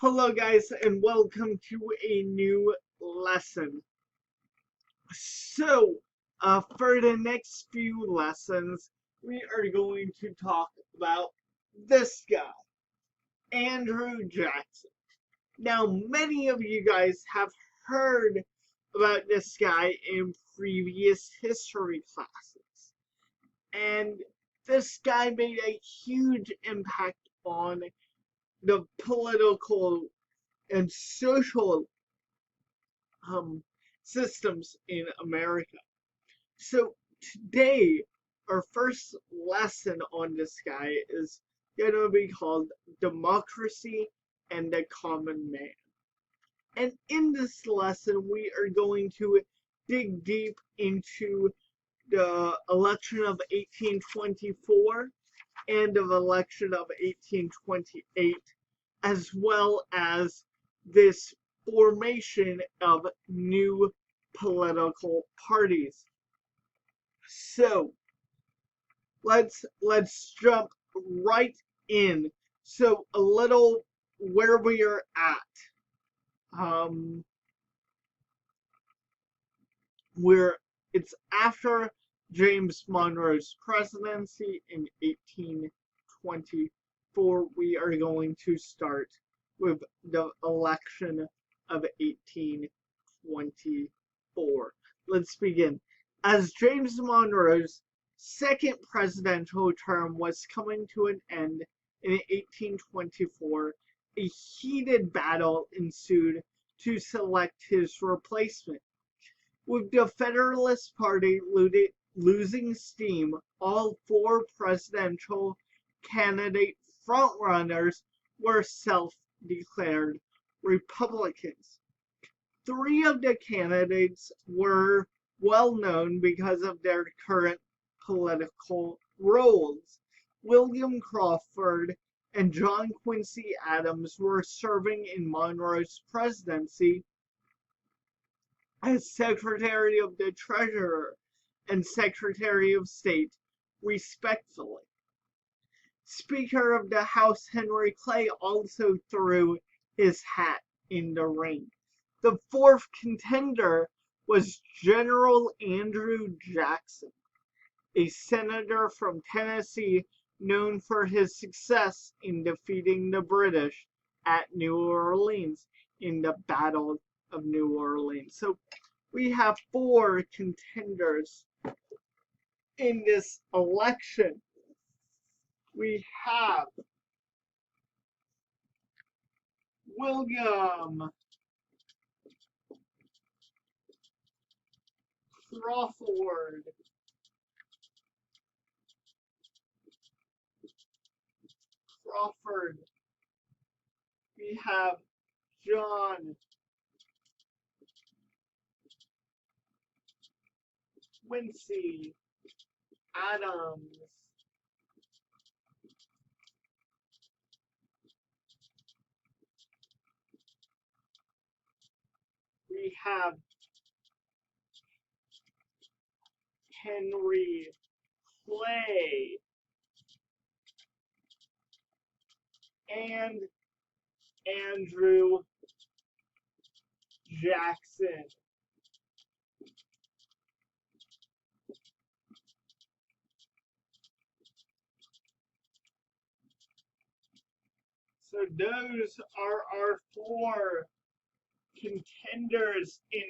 Hello guys and welcome to a new lesson. For the next few lessons, we are going to talk about this guy, Andrew Jackson. Now, many of you guys have heard about this guy in previous history classes. And this guy made a huge impact on the political and social um, systems in America. So today, our first lesson on this guy is going to be called Democracy and the Common Man. And in this lesson, we are going to dig deep into the election of 1824 and the election of 1828, as well as this formation of new political parties. So let's jump right in. So a little where we are at. Where it's after James Monroe's presidency in 1824. We are going to start with the election of 1824. Let's begin. As James Monroe's second presidential term was coming to an end in 1824, a heated battle ensued to select his replacement. With the Federalist Party losing steam, all four presidential candidate frontrunners were self-declared Republicans. Three of the candidates were well known because of their current political roles. William Crawford and John Quincy Adams were serving in Monroe's presidency as Secretary of the Treasurer and Secretary of State, respectively. Speaker of the House Henry Clay also threw his hat in the ring. The fourth contender was General Andrew Jackson, a senator from Tennessee known for his success in defeating the British at New Orleans in the Battle of New Orleans. So we have four contenders in this election. We have William Crawford, we have John Quincy Adams, we have Henry Clay, and Andrew Jackson. So those are our four contenders in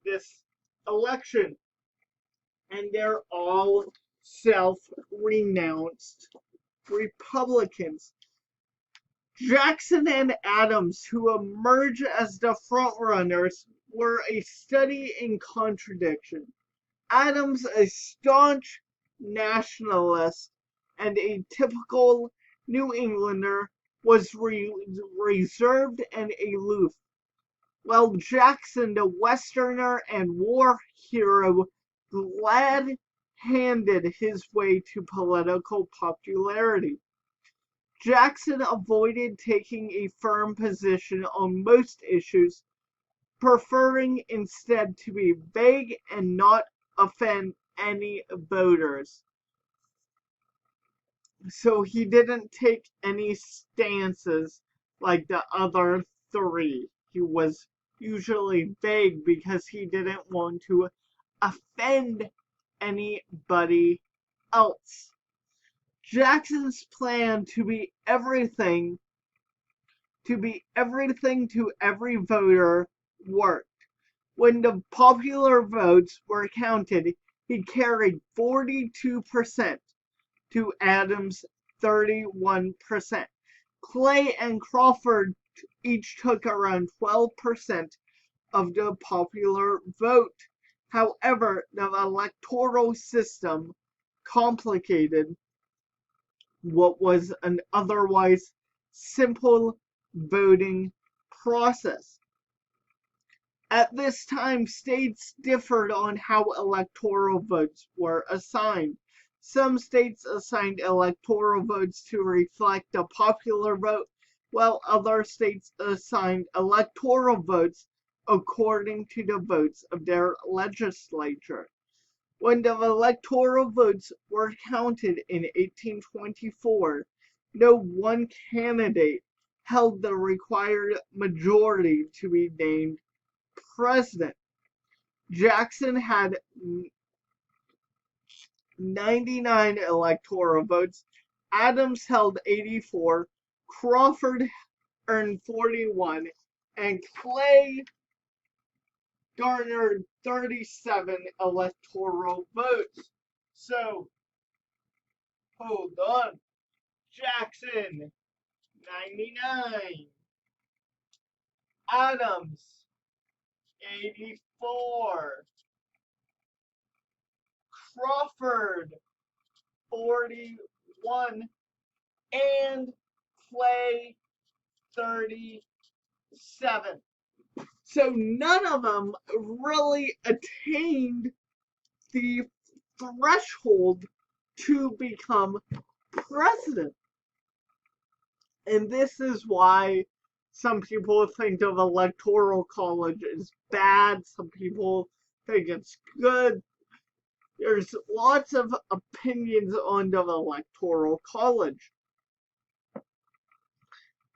this election. And they're all self-renounced Republicans. Jackson and Adams, who emerge as the frontrunners, were a study in contradiction. Adams, a staunch nationalist and a typical New Englander, was reserved and aloof, while Jackson, the Westerner and war hero, glad-handed his way to political popularity. Jackson avoided taking a firm position on most issues, preferring instead to be vague and not offend any voters. So he didn't take any stances like the other 3. He was usually vague because he didn't want to offend anybody else. Jackson's plan to be everything to every voter worked. When the popular votes were counted, he carried 42% to Adams' 31%. Clay and Crawford each took around 12% of the popular vote. However, the electoral system complicated what was an otherwise simple voting process. At this time, states differed on how electoral votes were assigned. Some states assigned electoral votes to reflect the popular vote, while other states assigned electoral votes according to the votes of their legislature. When the electoral votes were counted in 1824, no one candidate held the required majority to be named president. Jackson had 99 electoral votes, Adams held 84, Crawford earned 41, and Clay garnered 37 electoral votes. So, hold on. Jackson, 99. Adams, 84. Crawford, 41. And Clay, 37. So none of them really attained the threshold to become president. And this is why some people think of electoral college as bad. Some people think it's good. There's lots of opinions on the electoral college.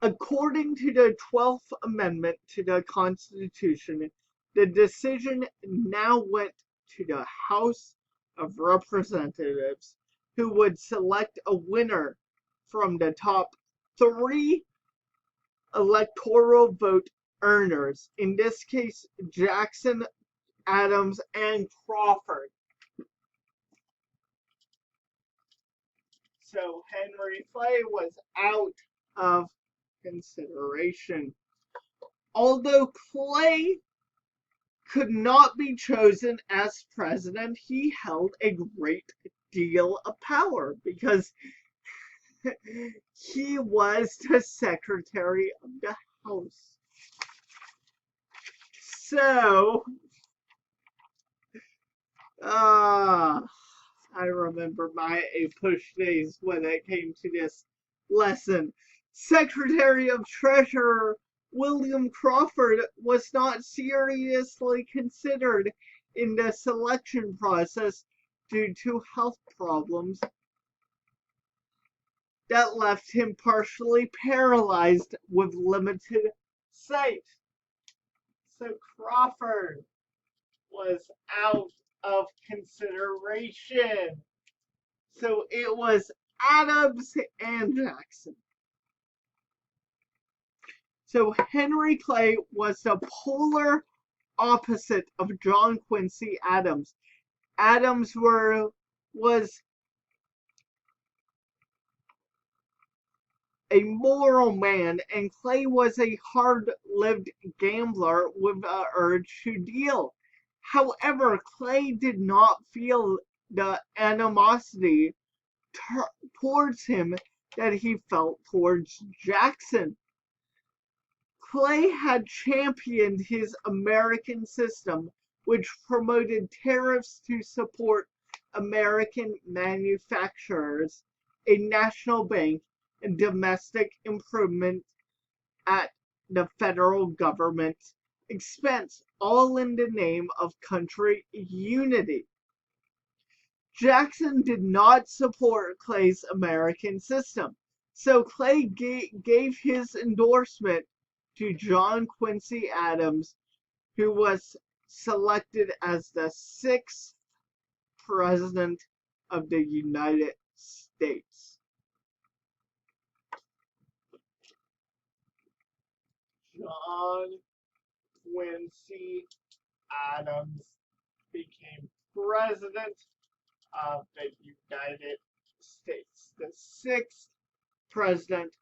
According to the 12th Amendment to the Constitution, the decision now went to the House of Representatives, who would select a winner from the top 3 electoral vote earners. In this case, Jackson, Adams, and Crawford. So Henry Clay was out of consideration. Although Clay could not be chosen as president, he held a great deal of power because he was the Secretary of the House. So, I remember my push days when it came to this lesson. Secretary of Treasury William Crawford was not seriously considered in the selection process due to health problems that left him partially paralyzed with limited sight. So Crawford was out of consideration. So it was Adams and Jackson. So Henry Clay was the polar opposite of John Quincy Adams. Adams was a moral man, and Clay was a hard-lived gambler with an urge to deal. However, Clay did not feel the animosity towards him that he felt towards Jackson. Clay had championed his American system, which promoted tariffs to support American manufacturers, a national bank, and domestic improvement at the federal government expense, all in the name of country unity. Jackson did not support Clay's American system, so Clay gave his endorsement to John Quincy Adams, who was selected as the 6th President of the United States. John Quincy Adams became President of the United States, the 6th President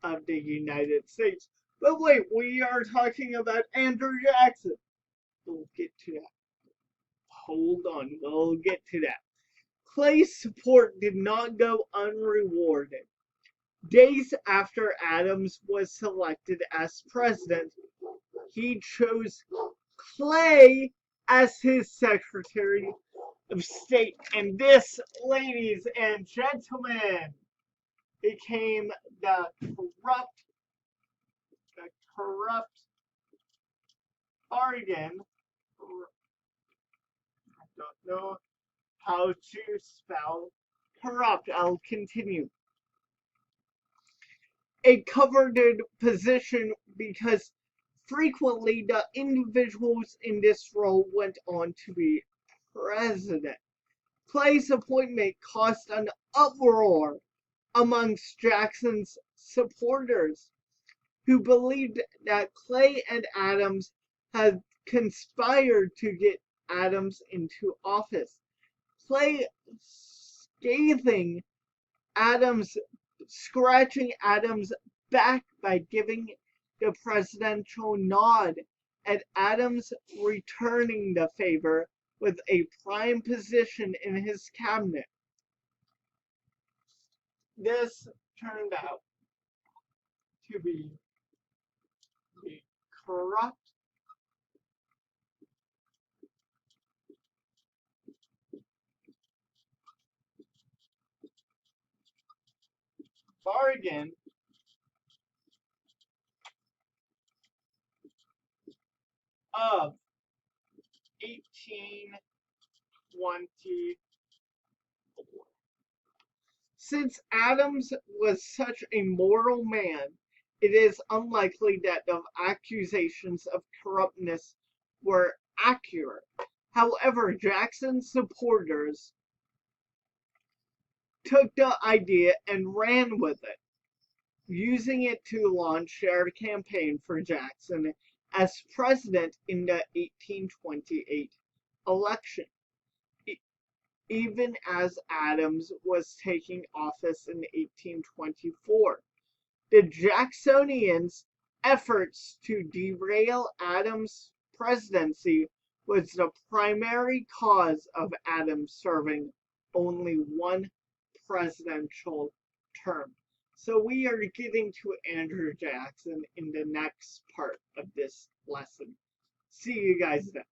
of the United States. But wait, we are talking about Andrew Jackson. We'll get to that. Hold on, we'll get to that. Clay's support did not go unrewarded. Days after Adams was selected as president, he chose Clay as his Secretary of State. And this, ladies and gentlemen, became the corrupt bargain. I don't know how to spell corrupt. I'll continue. A coveted position because frequently the individuals in this role went on to be president. Clay's appointment caused an uproar amongst Jackson's supporters, who believed that Clay and Adams had conspired to get Adams into office. Clay scathing Adams, scratching Adams' back by giving the presidential nod, and Adams returning the favor with a prime position in his cabinet. This turned out to be the corrupt bargain of 1824. Since Adams was such a moral man, it is unlikely that the accusations of corruptness were accurate. However, Jackson's supporters took the idea and ran with it, using it to launch their campaign for Jackson as president in the 1828 election, even as Adams was taking office in 1824. The Jacksonians' efforts to derail Adams' presidency was the primary cause of Adams serving only one presidential term. So we are getting to Andrew Jackson in the next part of this lesson. See you guys then.